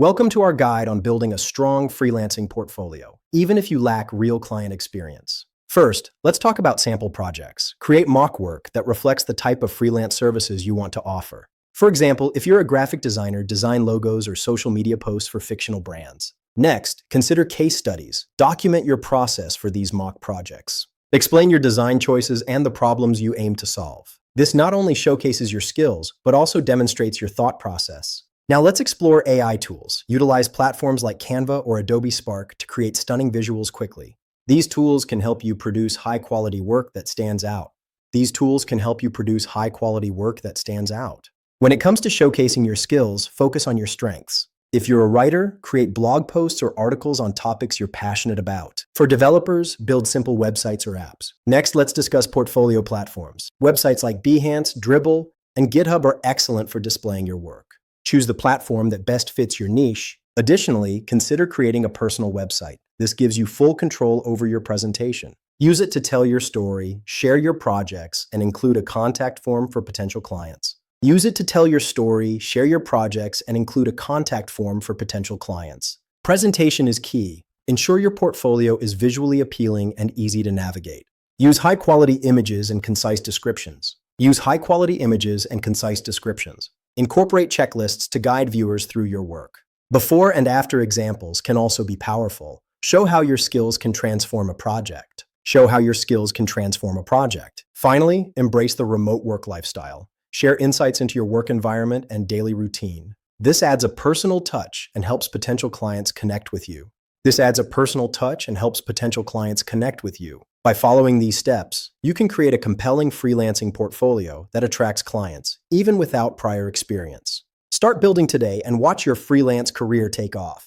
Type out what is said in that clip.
Welcome to our guide on building a strong freelancing portfolio, even if you lack real client experience. First, let's talk about sample projects. Create mock work that reflects the type of freelance services you want to offer. For example, if you're a graphic designer, design logos or social media posts for fictional brands. Next, consider case studies. Document your process for these mock projects. Explain your design choices and the problems you aim to solve. This not only showcases your skills, but also demonstrates your thought process. Now let's explore AI tools. Utilize platforms like Canva or Adobe Spark to create stunning visuals quickly. These tools can help you produce high-quality work that stands out. When it comes to showcasing your skills, focus on your strengths. If you're a writer, create blog posts or articles on topics you're passionate about. For developers, build simple websites or apps. Next, let's discuss portfolio platforms. Websites like Behance, Dribbble, and GitHub are excellent for displaying your work. Choose the platform that best fits your niche. Additionally, consider creating a personal website. This gives you full control over your presentation. Use it to tell your story, share your projects, and include a contact form for potential clients. Presentation is key. Ensure your portfolio is visually appealing and easy to navigate. Use high-quality images and concise descriptions. Incorporate checklists to guide viewers through your work. Before and after examples can also be powerful. Show how your skills can transform a project. Finally, embrace the remote work lifestyle. Share insights into your work environment and daily routine. This adds a personal touch and helps potential clients connect with you. By following these steps, you can create a compelling freelancing portfolio that attracts clients, even without prior experience. Start building today and watch your freelance career take off.